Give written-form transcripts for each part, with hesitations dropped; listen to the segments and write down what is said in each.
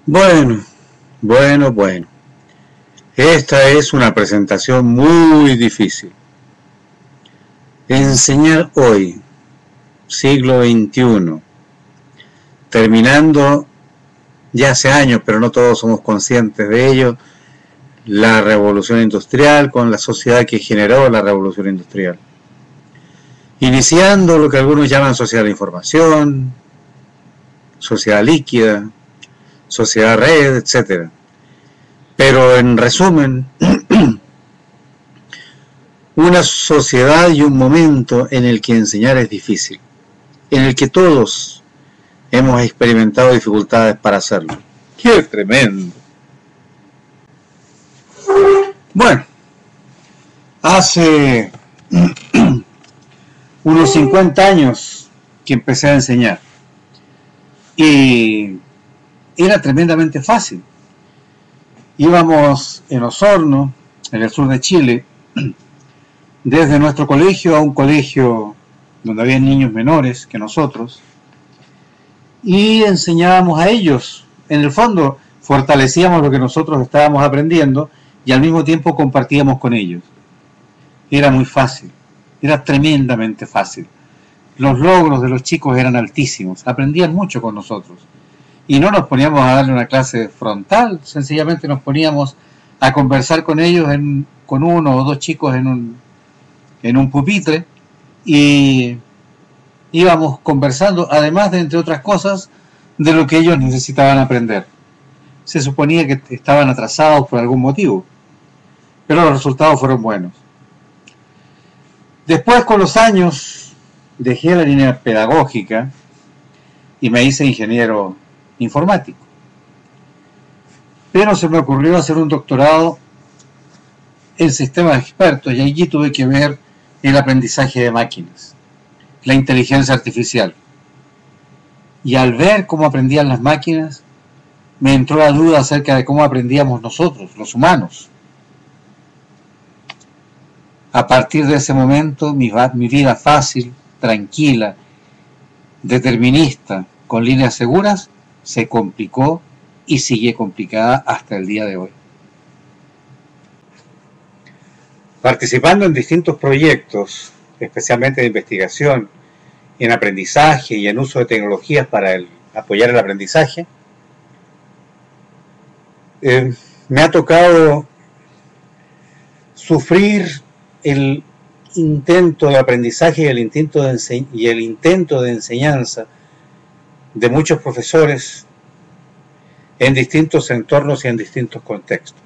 Bueno, bueno. Esta es una presentación muy difícil. Enseñar hoy, siglo XXI, terminando ya hace años, pero no todos somos conscientes de ello, la revolución industrial con la sociedad que generó la revolución industrial. Iniciando lo que algunos llaman sociedad de información, sociedad líquida, sociedad red, etc. Pero en resumen, una sociedad y un momento en el que enseñar es difícil, en el que todos hemos experimentado dificultades para hacerlo. ¡Qué tremendo! Bueno, hace unos 50 años que empecé a enseñar y era tremendamente fácil. Íbamos en Osorno, en el sur de Chile, desde nuestro colegio a un colegio donde había niños menores que nosotros, y enseñábamos a ellos. En el fondo, fortalecíamos lo que nosotros estábamos aprendiendo y al mismo tiempo compartíamos con ellos. Era muy fácil, era tremendamente fácil. Los logros de los chicos eran altísimos, aprendían mucho con nosotros. Y no nos poníamos a darle una clase frontal, sencillamente nos poníamos a conversar con ellos con uno o dos chicos en un pupitre y íbamos conversando, además de, entre otras cosas, de lo que ellos necesitaban aprender. Se suponía que estaban atrasados por algún motivo, pero los resultados fueron buenos. Después, con los años, dejé la línea pedagógica y me hice ingeniero informático. Pero se me ocurrió hacer un doctorado en sistemas expertos y allí tuve que ver el aprendizaje de máquinas, la inteligencia artificial. Y al ver cómo aprendían las máquinas, me entró la duda acerca de cómo aprendíamos nosotros, los humanos. A partir de ese momento, mi vida fácil, tranquila, determinista, con líneas seguras, se complicó y sigue complicada hasta el día de hoy. Participando en distintos proyectos, especialmente de investigación, en aprendizaje y en uso de tecnologías para apoyar el aprendizaje, me ha tocado sufrir el intento de aprendizaje y el intento de enseñanza de muchos profesores en distintos entornos y en distintos contextos.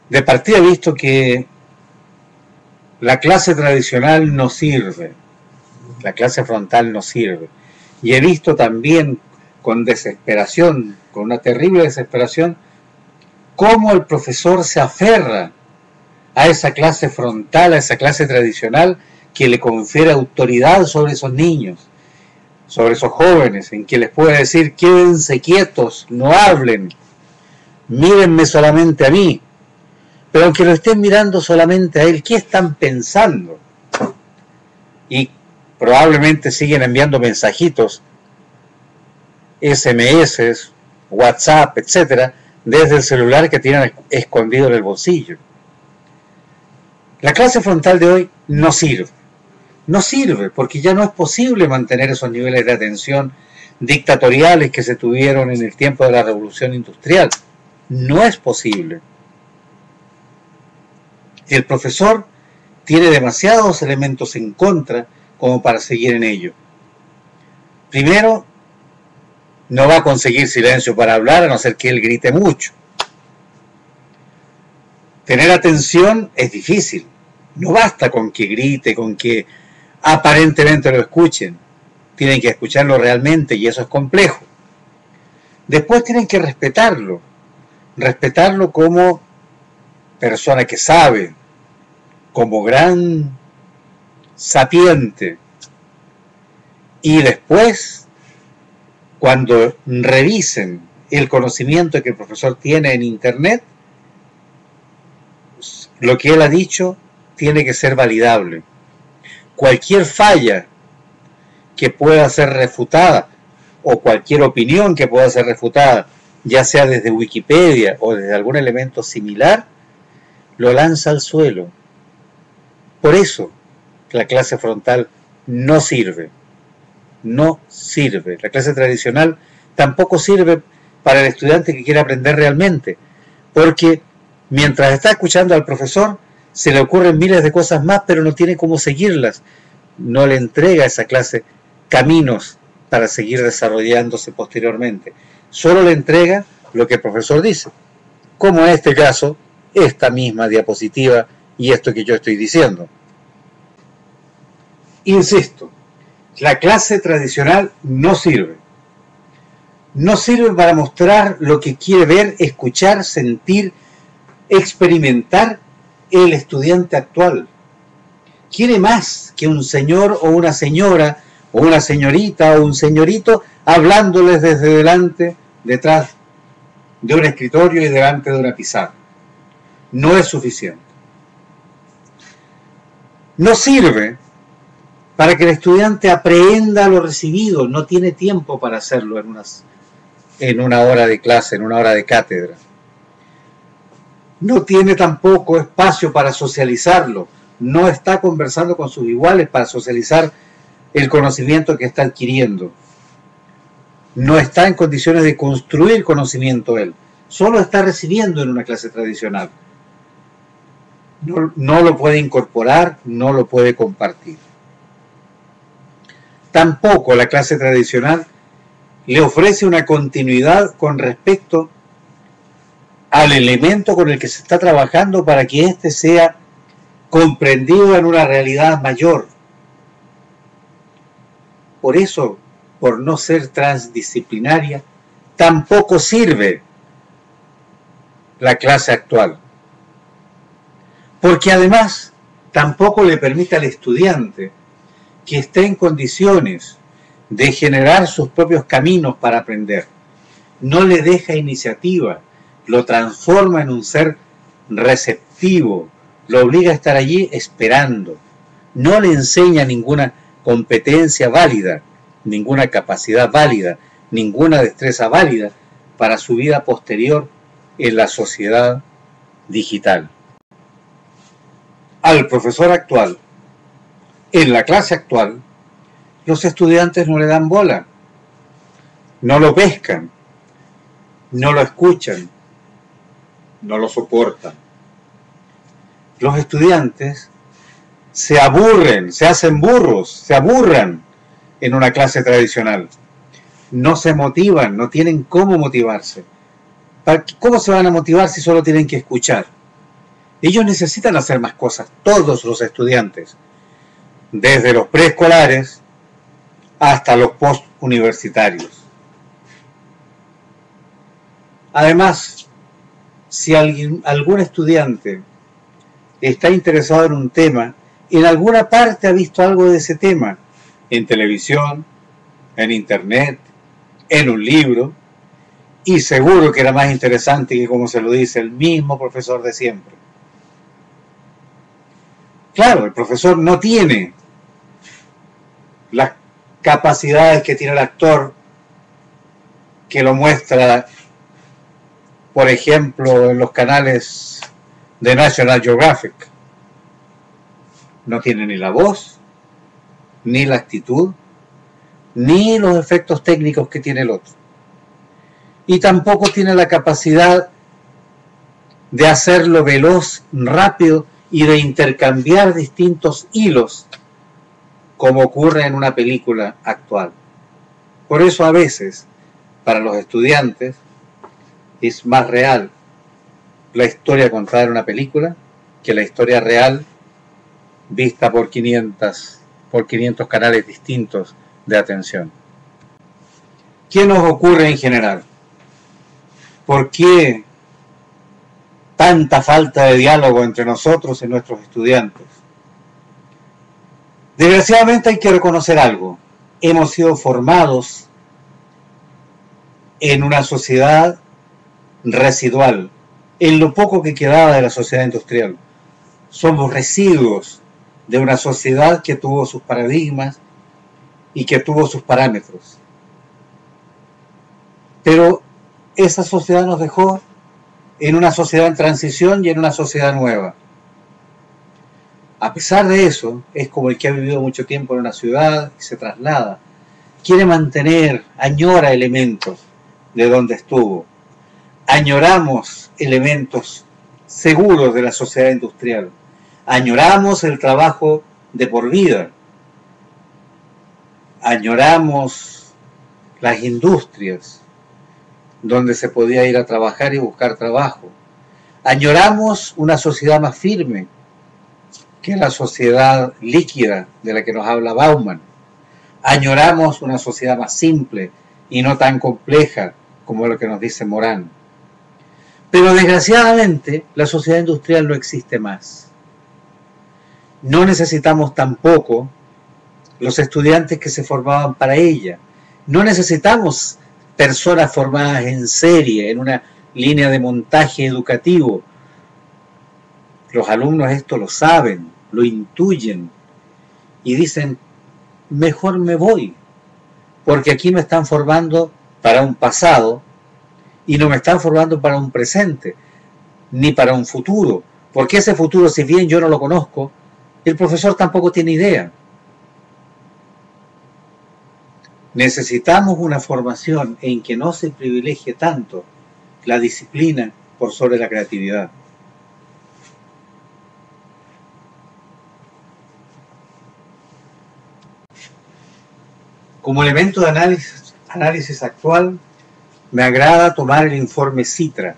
De partida he visto que la clase tradicional no sirve, la clase frontal no sirve, y he visto también con desesperación, con una terrible desesperación, cómo el profesor se aferra a esa clase frontal, a esa clase tradicional que le confiere autoridad sobre esos niños, sobre esos jóvenes, en que les puede decir: quédense quietos, no hablen, mírenme solamente a mí. Pero aunque lo estén mirando solamente a él, ¿qué están pensando? Y probablemente siguen enviando mensajitos, SMS, WhatsApp, etcétera, desde el celular que tienen escondido en el bolsillo. La clase frontal de hoy no sirve. No sirve porque ya no es posible mantener esos niveles de atención dictatoriales que se tuvieron en el tiempo de la revolución industrial. No es posible. El profesor tiene demasiados elementos en contra como para seguir en ello. Primero, no va a conseguir silencio para hablar a no ser que él grite mucho. Tener atención es difícil. No basta con que grite, con que aparentemente lo escuchen. Tienen que escucharlo realmente y eso es complejo. Después tienen que respetarlo como persona que sabe, como gran sapiente. Y después, cuando revisen el conocimiento que el profesor tiene en internet, lo que él ha dicho tiene que ser validable. Cualquier falla que pueda ser refutada o cualquier opinión que pueda ser refutada, ya sea desde Wikipedia o desde algún elemento similar, lo lanza al suelo. Por eso la clase frontal no sirve. No sirve. La clase tradicional tampoco sirve para el estudiante que quiere aprender realmente, porque mientras está escuchando al profesor, se le ocurren miles de cosas más, pero no tiene cómo seguirlas. No le entrega a esa clase caminos para seguir desarrollándose posteriormente. Solo le entrega lo que el profesor dice, como en este caso, esta misma diapositiva y esto que yo estoy diciendo. Insisto, la clase tradicional no sirve. No sirve para mostrar lo que quiere ver, escuchar, sentir, experimentar el estudiante actual. Quiere más que un señor o una señora, o una señorita o un señorito, hablándoles desde delante, detrás de un escritorio y delante de una pizarra. No es suficiente. No sirve para que el estudiante aprenda lo recibido. No tiene tiempo para hacerlo en una hora de clase, en una hora de cátedra. No tiene tampoco espacio para socializarlo. No está conversando con sus iguales para socializar el conocimiento que está adquiriendo. No está en condiciones de construir conocimiento él. Solo está recibiendo en una clase tradicional. No lo puede incorporar, no lo puede compartir. Tampoco la clase tradicional le ofrece una continuidad con respecto al elemento con el que se está trabajando para que éste sea comprendido en una realidad mayor. Por eso, por no ser transdisciplinaria, tampoco sirve la clase actual. Porque además tampoco le permite al estudiante que esté en condiciones de generar sus propios caminos para aprender. No le deja iniciativa, lo transforma en un ser receptivo, lo obliga a estar allí esperando. No le enseña ninguna competencia válida, ninguna capacidad válida, ninguna destreza válida para su vida posterior en la sociedad digital. Al profesor actual, en la clase actual, los estudiantes no le dan bola, no lo pescan, no lo escuchan, no lo soportan. Los estudiantes se aburren, se hacen burros, se aburran en una clase tradicional. No se motivan, no tienen cómo motivarse. ¿Cómo se van a motivar si solo tienen que escuchar? Ellos necesitan hacer más cosas, todos los estudiantes, desde los preescolares hasta los postuniversitarios. Además, si algún estudiante está interesado en un tema, en alguna parte ha visto algo de ese tema, en televisión, en internet, en un libro, y seguro que era más interesante que como se lo dice el mismo profesor de siempre. Claro, el profesor no tiene las capacidades que tiene el actor, que lo muestra, por ejemplo, en los canales de National Geographic. No tiene ni la voz, ni la actitud, ni los efectos técnicos que tiene el otro. Y tampoco tiene la capacidad de hacerlo veloz, rápido y de intercambiar distintos hilos como ocurre en una película actual. Por eso a veces, para los estudiantes, es más real la historia contada en una película que la historia real vista por 500 canales distintos de atención. ¿Qué nos ocurre en general? ¿Por qué tanta falta de diálogo entre nosotros y nuestros estudiantes? Desgraciadamente hay que reconocer algo. Hemos sido formados en una sociedad residual, en lo poco que quedaba de la sociedad industrial. Somos residuos de una sociedad que tuvo sus paradigmas y que tuvo sus parámetros. Pero esa sociedad nos dejó en una sociedad en transición y en una sociedad nueva. A pesar de eso, es como el que ha vivido mucho tiempo en una ciudad y se traslada. Quiere mantener, añora elementos de donde estuvo. Añoramos elementos seguros de la sociedad industrial. Añoramos el trabajo de por vida. Añoramos las industrias donde se podía ir a trabajar y buscar trabajo. Añoramos una sociedad más firme que la sociedad líquida de la que nos habla Bauman. Añoramos una sociedad más simple y no tan compleja como lo que nos dice Morán. Pero desgraciadamente la sociedad industrial no existe más. No necesitamos tampoco los estudiantes que se formaban para ella. No necesitamos personas formadas en serie, en una línea de montaje educativo. Los alumnos esto lo saben, lo intuyen y dicen, mejor me voy, porque aquí me están formando para un pasado y no me están formando para un presente, ni para un futuro, porque ese futuro, si bien yo no lo conozco, el profesor tampoco tiene idea. Necesitamos una formación en que no se privilegie tanto la disciplina por sobre la creatividad. Como elemento de análisis actual, me agrada tomar el informe Citra,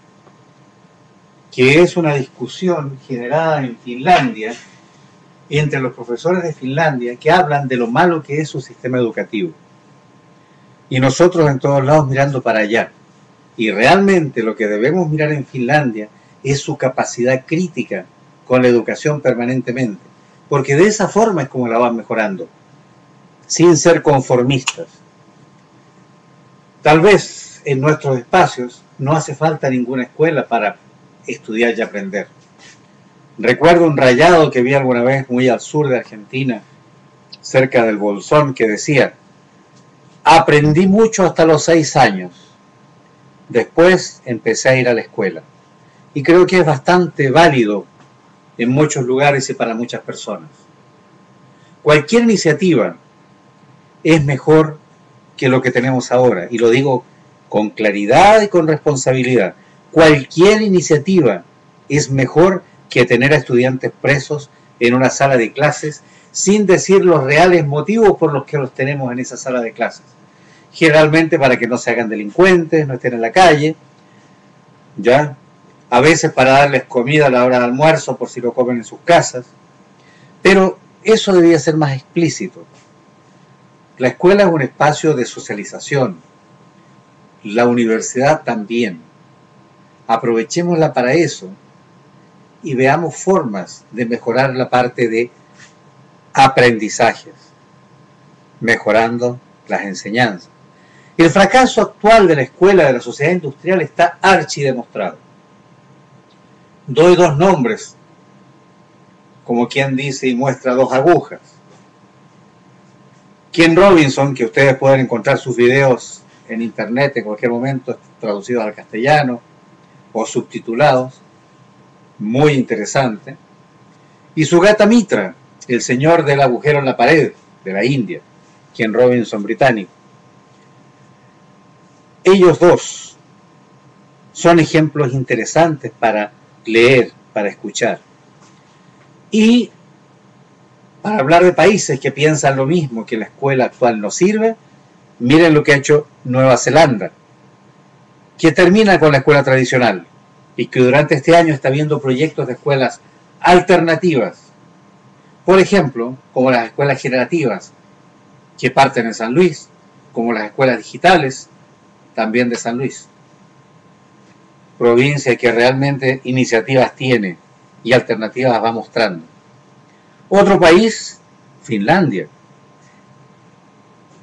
que es una discusión generada en Finlandia entre los profesores de Finlandia que hablan de lo malo que es su sistema educativo. Y nosotros en todos lados mirando para allá. Y realmente lo que debemos mirar en Finlandia es su capacidad crítica con la educación permanentemente, porque de esa forma es como la van mejorando, sin ser conformistas. Tal vez en nuestros espacios no hace falta ninguna escuela para estudiar y aprender. Recuerdo un rayado que vi alguna vez muy al sur de Argentina, cerca del Bolsón, que decía: aprendí mucho hasta los 6 años. Después empecé a ir a la escuela. Y creo que es bastante válido en muchos lugares y para muchas personas. Cualquier iniciativa es mejor que lo que tenemos ahora. Y lo digo con claridad y con responsabilidad. Cualquier iniciativa es mejor que tener a estudiantes presos en una sala de clases sin decir los reales motivos por los que los tenemos en esa sala de clases. Generalmente para que no se hagan delincuentes, no estén en la calle, ¿ya? A veces para darles comida a la hora de almuerzo por si lo comen en sus casas. Pero eso debería ser más explícito. La escuela es un espacio de socialización. La universidad también. Aprovechémosla para eso y veamos formas de mejorar la parte de aprendizajes, mejorando las enseñanzas. El fracaso actual de la escuela de la sociedad industrial está archidemostrado. Doy 2 nombres, como quien dice y muestra 2 agujas. Ken Robinson, que ustedes pueden encontrar sus videos en internet en cualquier momento, traducidos al castellano o subtitulados, muy interesante. Y Sugata Mitra, el señor del agujero en la pared de la India, Ken Robinson británico. Ellos dos son ejemplos interesantes para leer, para escuchar. Y para hablar de países que piensan lo mismo, que la escuela actual no sirve, miren lo que ha hecho Nueva Zelanda, que termina con la escuela tradicional y que durante este año está viendo proyectos de escuelas alternativas. Por ejemplo, como las escuelas generativas que parten en San Luis, como las escuelas digitales también de San Luis. Provincia que realmente iniciativas tiene y alternativas va mostrando. Otro país, Finlandia.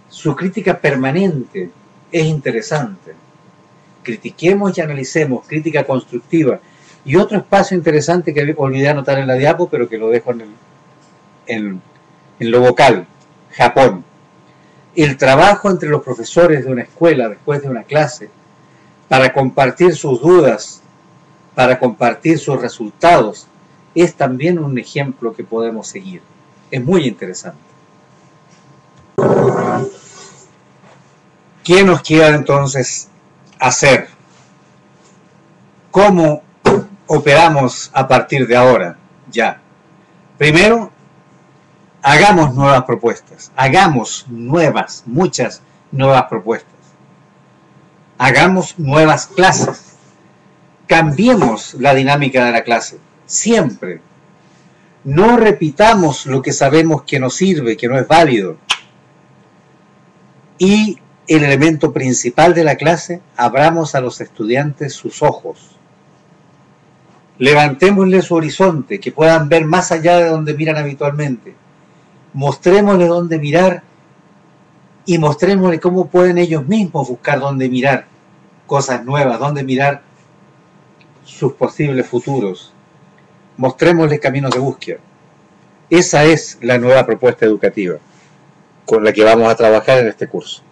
Su crítica permanente es interesante. Critiquemos y analicemos, crítica constructiva. Y otro espacio interesante que olvidé anotar en la diapo, pero que lo dejo en lo vocal, Japón. El trabajo entre los profesores de una escuela después de una clase para compartir sus dudas, para compartir sus resultados, es también un ejemplo que podemos seguir. Es muy interesante. ¿Qué nos queda entonces hacer? ¿Cómo operamos a partir de ahora? Ya. Primero, hagamos nuevas propuestas. Hagamos muchas nuevas propuestas. Hagamos nuevas clases. Cambiemos la dinámica de la clase. Siempre. No repitamos lo que sabemos que no sirve, que no es válido. Y el elemento principal de la clase, abramos a los estudiantes sus ojos. Levantémosle su horizonte, que puedan ver más allá de donde miran habitualmente. Mostrémosle dónde mirar y mostrémosle cómo pueden ellos mismos buscar dónde mirar cosas nuevas, dónde mirar sus posibles futuros. Mostrémosle caminos de búsqueda. Esa es la nueva propuesta educativa con la que vamos a trabajar en este curso.